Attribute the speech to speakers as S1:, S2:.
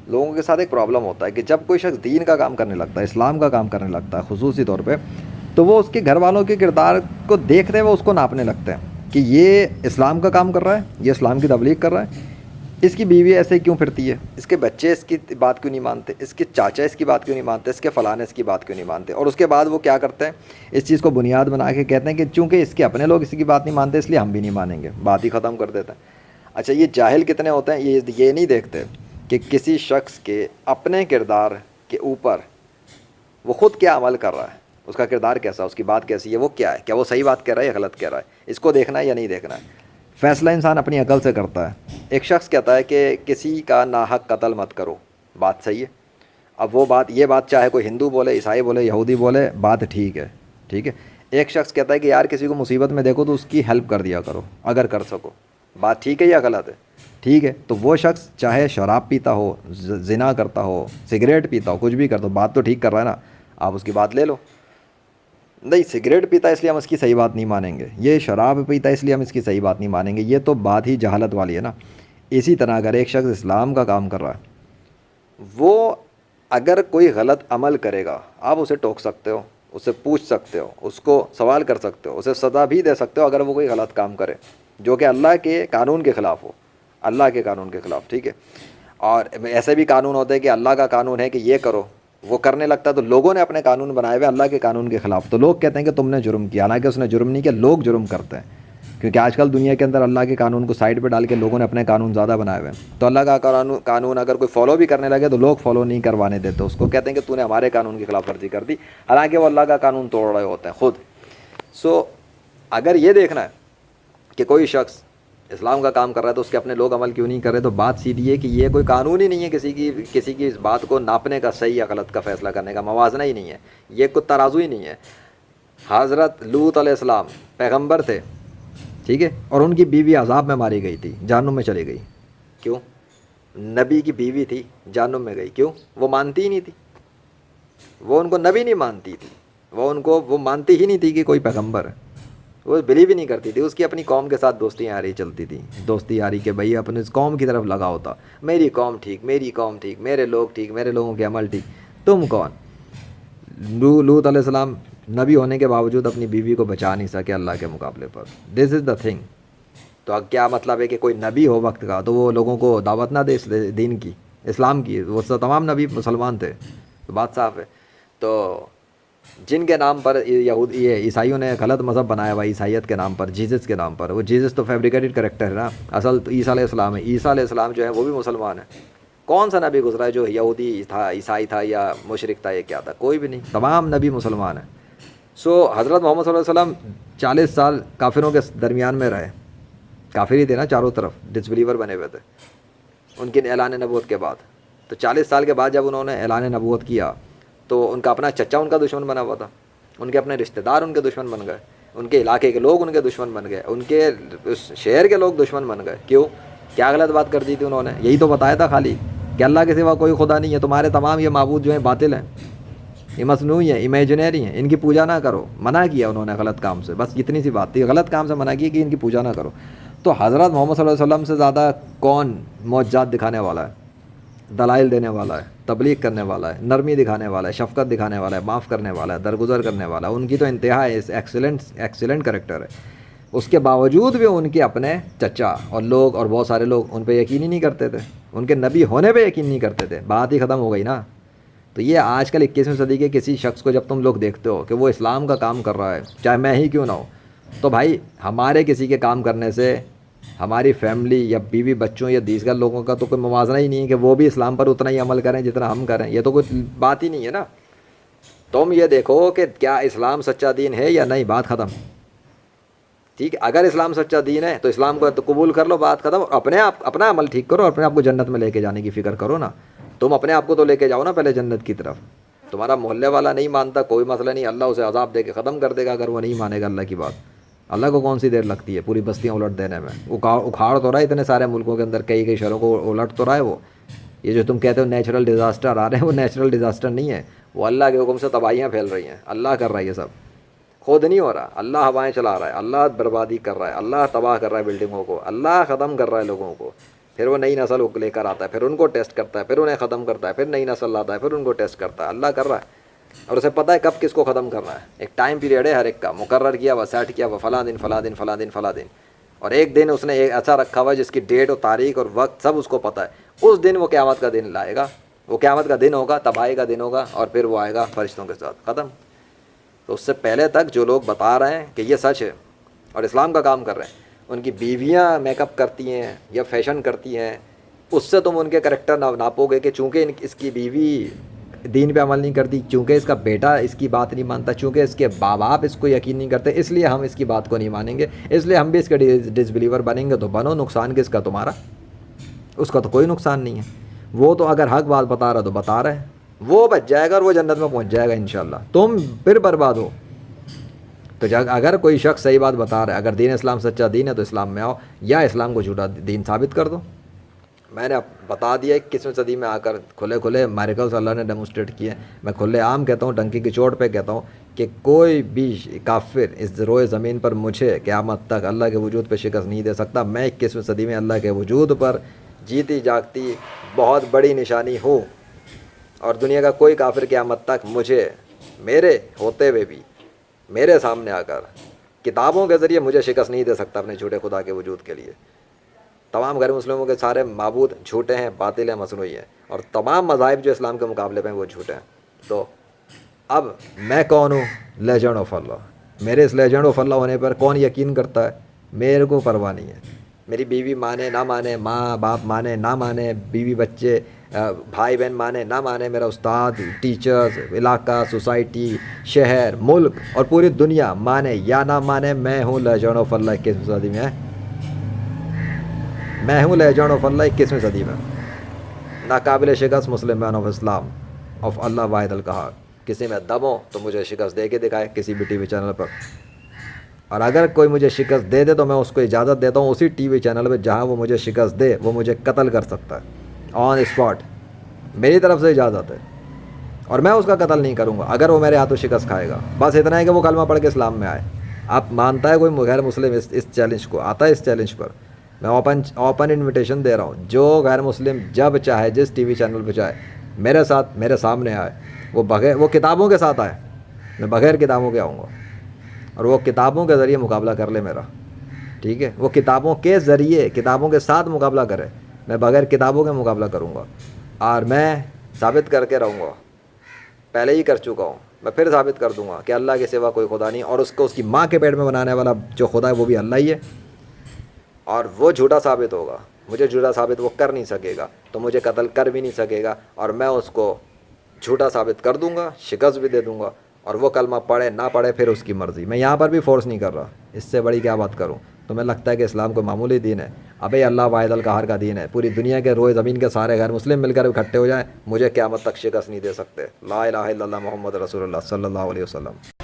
S1: لوگوں کے ساتھ ایک پرابلم ہوتا ہے کہ جب کوئی شخص دین کا کام کرنے لگتا ہے، اسلام کا کام کرنے لگتا ہے خصوصی طور پہ، تو وہ اس کے گھر والوں کے کردار کو دیکھتے ہوئے اس کو ناپنے لگتے ہیں کہ یہ اسلام کا کام کر رہا ہے، یہ اسلام کی تبلیغ کر رہا ہے، اس کی بیوی ایسے کیوں پھرتی ہے، اس کے بچے اس کی بات کیوں نہیں مانتے، اس کے چاچا اس کی بات کیوں نہیں مانتے، اس کے فلانے اس کی بات کیوں نہیں مانتے. اور اس کے بعد وہ کیا کرتے ہیں، اس چیز کو بنیاد بنا کے کہتے ہیں کہ چونکہ اس کے اپنے لوگ اس کی بات نہیں مانتے اس لیے ہم بھی نہیں مانیں گے، بات ہی ختم کر دیتے ہیں. اچھا، یہ جاہل کتنے ہوتے ہیں، یہ نہیں دیکھتے کہ کسی شخص کے اپنے کردار کے اوپر وہ خود کیا عمل کر رہا ہے، اس کا کردار کیسا ہے، اس کی بات کیسی ہے، وہ کیا ہے، کیا وہ صحیح بات کہہ رہا ہے یا غلط کہہ رہا ہے، اس کو دیکھنا ہے یا نہیں دیکھنا ہے. فیصلہ انسان اپنی عقل سے کرتا ہے. ایک شخص کہتا ہے کہ کسی کا ناحق قتل مت کرو، بات صحیح ہے. اب وہ بات، یہ بات چاہے کوئی ہندو بولے، عیسائی بولے، یہودی بولے، بات ٹھیک ہے، ٹھیک ہے. ایک شخص کہتا ہے کہ یار کسی کو مصیبت میں دیکھو تو اس کی ہیلپ کر دیا کرو اگر کر سکو، بات ٹھیک ہے یا غلط ہے، ٹھیک ہے. تو وہ شخص چاہے شراب پیتا ہو، زنا کرتا ہو، سگریٹ پیتا ہو، کچھ بھی کرتا ہو، بات تو ٹھیک کر رہا ہے نا، آپ اس کی بات لے لو. نہیں، سگریٹ پیتا ہے اس لیے ہم اس کی صحیح بات نہیں مانیں گے، یہ شراب پیتا ہے اس لیے ہم اس کی صحیح بات نہیں مانیں گے، یہ تو بات ہی جہالت والی ہے نا. اسی طرح اگر ایک شخص اسلام کا کام کر رہا ہے، وہ اگر کوئی غلط عمل کرے گا آپ اسے ٹوک سکتے ہو، اسے پوچھ سکتے ہو، اس کو سوال کر سکتے ہو، اسے سزا بھی دے سکتے ہو اگر وہ کوئی غلط کام کرے جو کہ اللہ کے قانون کے خلاف ہو، اللہ کے قانون کے خلاف، ٹھیک ہے. اور ایسے بھی قانون ہوتے ہیں کہ اللہ کا قانون ہے کہ یہ کرو، وہ کرنے لگتا ہے تو لوگوں نے اپنے قانون بنائے ہوئے اللہ کے قانون کے خلاف، تو لوگ کہتے ہیں کہ تم نے جرم کیا، حالانکہ اس نے جرم نہیں کیا، لوگ جرم کرتے ہیں. کیونکہ آج کل دنیا کے اندر اللہ کے قانون کو سائڈ پہ ڈال کے لوگوں نے اپنے قانون زیادہ بنائے ہوئے ہیں، تو اللہ کا قانون اگر کوئی فالو بھی کرنے لگے تو لوگ فالو نہیں کروانے دیتے اس کو، کہتے ہیں کہ تو نے ہمارے قانون کی خلاف ورزی کر دی، حالانکہ وہ اللہ کا قانون توڑ رہے ہوتے ہیں خود. اگر یہ دیکھنا ہے کہ کوئی شخص اسلام کا کام کر رہا ہے تو اس کے اپنے لوگ عمل کیوں نہیں کر رہے، تو بات سیدھی ہے کہ یہ کوئی قانون ہی نہیں ہے کسی کی اس بات کو ناپنے کا، صحیح یا غلط کا فیصلہ کرنے کا موازنہ ہی نہیں ہے، یہ کوئی ترازو ہی نہیں ہے. حضرت لوط علیہ السلام پیغمبر تھے، ٹھیک ہے، اور ان کی بیوی عذاب میں ماری گئی تھی، جہنم میں چلی گئی. کیوں؟ نبی کی بیوی تھی، جہنم میں گئی، کیوں؟ وہ مانتی ہی نہیں تھی، وہ ان کو نبی نہیں مانتی تھی، وہ مانتی ہی نہیں تھی کہ کوئی پیغمبر ہے، وہ بلیو ہی نہیں کرتی تھی. اس کی اپنی قوم کے ساتھ دوستی یاری چلتی تھی، دوستی یاری کہ بھائی اپنے اس قوم کی طرف لگا ہوتا، میری قوم ٹھیک، میری قوم ٹھیک، میرے لوگ ٹھیک، میرے لوگوں کے عمل ٹھیک، تم کون؟ لوط علیہ السلام نبی ہونے کے باوجود اپنی بیوی کو بچا نہیں سکے اللہ کے مقابلے پر. دس از دا تھنگ. تو اب کیا مطلب ہے کہ کوئی نبی ہو وقت کا تو وہ لوگوں کو دعوت نہ دے اس دین کی، اسلام کی؟ وہ تمام نبی مسلمان تھے، تو بات صاف ہے. تو جن کے نام پر یہ عیسائیوں نے غلط مذہب بنایا ہوا عیسائیت کے نام پر، جیزس کے نام پر، وہ جیزس تو فیبریکیٹڈ کریکٹر ہے نا، اصل تو عیسیٰ علیہ السلام ہے. عیسیٰ علیہ السلام جو ہے وہ بھی مسلمان ہے. کون سا نبی گزرا ہے جو یہودی تھا، عیسائی تھا یا مشرک تھا، یہ کیا تھا؟ کوئی بھی نہیں، تمام نبی مسلمان ہیں. حضرت محمد صلی اللہ علیہ وسلم 40 سال کافروں کے درمیان میں رہے، کافر ہی تھے نا چاروں طرف، ڈس بلیور بنے ہوئے تھے ان کے اعلان نبوت کے بعد. تو 40 سال کے بعد جب انہوں نے اعلان نبوت کیا تو ان کا اپنا چچا ان کا دشمن بنا ہوا تھا، ان کے اپنے رشتہ دار ان کے دشمن بن گئے، ان کے علاقے کے لوگ ان کے دشمن بن گئے، ان کے اس شہر کے لوگ دشمن بن گئے. کیوں؟ کیا غلط بات کر دی تھی انہوں نے؟ یہی تو بتایا تھا خالی کہ اللہ کے سوا کوئی خدا نہیں ہے، تمہارے تمام یہ معبود جو ہیں باطل ہیں، یہ مصنوعی ہیں، امیجنری ہیں، ان کی پوجا نہ کرو. منع کیا انہوں نے غلط کام سے، بس اتنی سی بات تھی، غلط کام سے منع کی کہ ان کی پوجا نہ کرو. تو حضرت محمد صلی اللہ علیہ وسلم سے زیادہ کون معجزات دکھانے والا ہے، دلائل دینے والا ہے، تبلیغ کرنے والا ہے، نرمی دکھانے والا ہے، شفقت دکھانے والا ہے، معاف کرنے والا ہے، درگزر کرنے والا ہے. ان کی تو انتہا ہے، ایکسیلنٹ کریکٹر ہے. اس کے باوجود بھی ان کے اپنے چچا اور لوگ اور بہت سارے لوگ ان پہ یقین ہی نہیں کرتے تھے، ان کے نبی ہونے پہ یقین نہیں کرتے تھے. بات ہی ختم ہو گئی نا. تو یہ آج کل 21ویں صدی کے کسی شخص کو جب تم لوگ دیکھتے ہو کہ وہ اسلام کا کام کر رہا ہے، چاہے میں ہی کیوں نہ ہو، تو بھائی ہمارے کسی کے کام کرنے سے ہماری فیملی یا بیوی بچوں یا دیگر لوگوں کا تو کوئی موازنہ ہی نہیں ہے کہ وہ بھی اسلام پر اتنا ہی عمل کریں جتنا ہم کریں. یہ تو کوئی بات ہی نہیں ہے نا. تم یہ دیکھو کہ کیا اسلام سچا دین ہے یا نہیں، بات ختم. ٹھیک ہے، اگر اسلام سچا دین ہے تو اسلام کو تو قبول کر لو، بات ختم. اپنا عمل ٹھیک کرو، اپنے آپ کو جنت میں لے کے جانے کی فکر کرو نا. تم اپنے آپ کو تو لے کے جاؤ نا پہلے جنت کی طرف. تمہارا محلے والا نہیں مانتا، کوئی مسئلہ نہیں، اللہ اسے عذاب دے کے ختم کر دے گا اگر وہ نہیں مانے گا اللہ کی بات. اللہ کو کون سی دیر لگتی ہے پوری بستیاں الٹ دینے میں؟ اکھاڑ تو رہا ہے اتنے سارے ملکوں کے اندر، کئی شہروں کو الٹ تو رہا ہے وہ. یہ جو تم کہتے ہو نیچرل ڈیزاسٹر آ رہے ہیں، وہ نیچرل ڈیزاسٹر نہیں ہے، وہ اللہ کے حکم سے تباہیاں پھیل رہی ہیں. اللہ کر رہا ہے یہ سب، خود نہیں ہو رہا. اللہ ہوائیں چلا رہا ہے، اللہ بربادی کر رہا ہے، اللہ تباہ کر رہا ہے بلڈنگوں کو، اللہ ختم کر رہا ہے لوگوں کو. پھر وہ نئی نسل لے کر آتا ہے، پھر ان کو ٹیسٹ کرتا ہے، پھر انہیں ختم کرتا ہے، پھر نئی نسل لاتا ہے، پھر ان کو ٹیسٹ کرتا ہے. اللہ کر رہا ہے اور اسے پتہ ہے کب کس کو ختم کرنا ہے. ایک ٹائم پیریڈ ہے ہر ایک کا، مقرر کیا ہوا، سیٹ کیا ہوا، فلاں دن فلاں دن فلاں دن فلاں دن. اور ایک دن اس نے ایک ایسا رکھا ہوا جس کی ڈیٹ اور تاریخ اور وقت سب اس کو پتہ ہے. اس دن وہ قیامت کا دن لائے گا، وہ قیامت کا دن ہوگا، تباہی کا دن ہوگا، اور پھر وہ آئے گا فرشتوں کے ساتھ. ختم. تو اس سے پہلے تک جو لوگ بتا رہے ہیں کہ یہ سچ ہے اور اسلام کا کام کر رہے ہیں، ان کی بیویاں میک اپ کرتی ہیں یا فیشن کرتی ہیں، اس سے تم ان کے کریکٹر ناپو گے کہ چونکہ اس کی بیوی دین پہ عمل نہیں کرتی، چونکہ اس کا بیٹا اس کی بات نہیں مانتا، چونکہ اس کے ماں باپ اس کو یقین نہیں کرتے، اس لیے ہم اس کی بات کو نہیں مانیں گے، اس لیے ہم بھی اس کے ڈس بلیور بنیں گے. تو بنو، نقصان کس کا؟ تمہارا. اس کا تو کوئی نقصان نہیں ہے. وہ تو اگر حق بات بتا رہا تو بتا رہے ہیں، وہ بچ جائے گا اور وہ جنت میں پہنچ جائے گا انشاءاللہ. تم پھر برباد ہو. تو اگر کوئی شخص صحیح بات بتا رہا ہے، اگر دین اسلام سچا دین ہے تو اسلام میں آؤ، یا اسلام کو جھوٹا دین ثابت کر دو. میں نے بتا دیا 21ویں صدی میں آ کر کھلے میریکلز اللہ نے ڈیمونسٹریٹ کیے. میں کھلے عام کہتا ہوں، ڈنکی کی چوٹ پہ کہتا ہوں کہ کوئی بھی کافر اس روئے زمین پر مجھے قیامت تک اللہ کے وجود پہ شکست نہیں دے سکتا. میں 21ویں صدی میں اللہ کے وجود پر جیتی جاگتی بہت بڑی نشانی ہوں، اور دنیا کا کوئی کافر قیامت تک مجھے میرے ہوتے ہوئے بھی میرے سامنے آ کر کتابوں کے ذریعے مجھے شکست نہیں دے سکتا اپنے جھوٹے خدا کے وجود کے لیے. تمام غیر مسلموں کے سارے معبود جھوٹے ہیں، باطل ہیں، مصنوعی ہیں، اور تمام مذاہب جو اسلام کے مقابلے پہ ہیں وہ جھوٹے ہیں. تو اب میں کون ہوں؟ لیجنڈ آف اللہ. میرے اس لیجنڈ آف اللہ ہونے پر کون یقین کرتا ہے؟ میرے کو پرواہ نہیں ہے. میری بیوی مانے نہ مانے، ماں باپ مانے نہ مانے، بیوی بچے بھائی بہن مانے نہ مانے، میرا استاد، ٹیچرز، علاقہ، سوسائٹی، شہر، ملک اور پوری دنیا مانے یا نہ مانے، میں ہوں لیجنڈ آف اللہ 21ویں صدی میں. میں ہوں لیجنڈ آف اللہ 21ویں صدی میں، ناقابل شکست مسلم مین آف اسلام آف اللہ واحد القہار. کسی میں دم ہو تو مجھے شکست دے کے دکھائے کسی بھی ٹی وی چینل پر، اور اگر کوئی مجھے شکست دے دے تو میں اس کو اجازت دیتا ہوں اسی ٹی وی چینل پہ جہاں وہ مجھے شکست دے وہ مجھے قتل کر سکتا ہے آن اسپاٹ. میری طرف سے اجازت ہے، اور میں اس کا قتل نہیں کروں گا اگر وہ میرے ہاتھوں شکست کھائے گا. بس اتنا ہے کہ وہ کلمہ پڑھ کے اسلام میں آئے. اب مانتا ہے کوئی غیر مسلم اس چیلنج کو؟ آتا ہے اس چیلنج پر؟ میں اوپن انویٹیشن دے رہا ہوں. جو غیر مسلم جب چاہے جس ٹی وی چینل پہ چاہے میرے ساتھ میرے سامنے آئے، وہ کتابوں کے ساتھ آئے، میں بغیر کتابوں کے آؤں گا، اور وہ کتابوں کے ذریعے مقابلہ کر لے میرا. ٹھیک ہے؟ وہ کتابوں کے ذریعے کتابوں کے ساتھ مقابلہ کرے، میں بغیر کتابوں کے مقابلہ کروں گا. اور میں ثابت کر کے رہوں گا، پہلے ہی کر چکا ہوں، میں پھر ثابت کر دوں گا کہ اللہ کے سوا کوئی خدا نہیں، اور اس کو اس کی ماں کے پیٹ میں بنانے والا جو خدا ہے وہ بھی اللہ ہی ہے. اور وہ جھوٹا ثابت ہوگا، مجھے جھوٹا ثابت وہ کر نہیں سکے گا، تو مجھے قتل کر بھی نہیں سکے گا، اور میں اس کو جھوٹا ثابت کر دوں گا، شکست بھی دے دوں گا. اور وہ کلمہ پڑھے نہ پڑھے پھر اس کی مرضی. میں یہاں پر بھی فورس نہیں کر رہا، اس سے بڑی کیا بات کروں. تمہیں لگتا ہے کہ اسلام کوئی معمولی دین ہے؟ ابے اللہ واحد القہار کا دین ہے. پوری دنیا کے روئے زمین کے سارے غیر مسلم مل کر اکٹھے ہو جائیں، مجھے قیامت تک شکست نہیں دے سکتے. لا الہ الا اللہ محمد رسول اللہ صلی اللہ علیہ وسلم.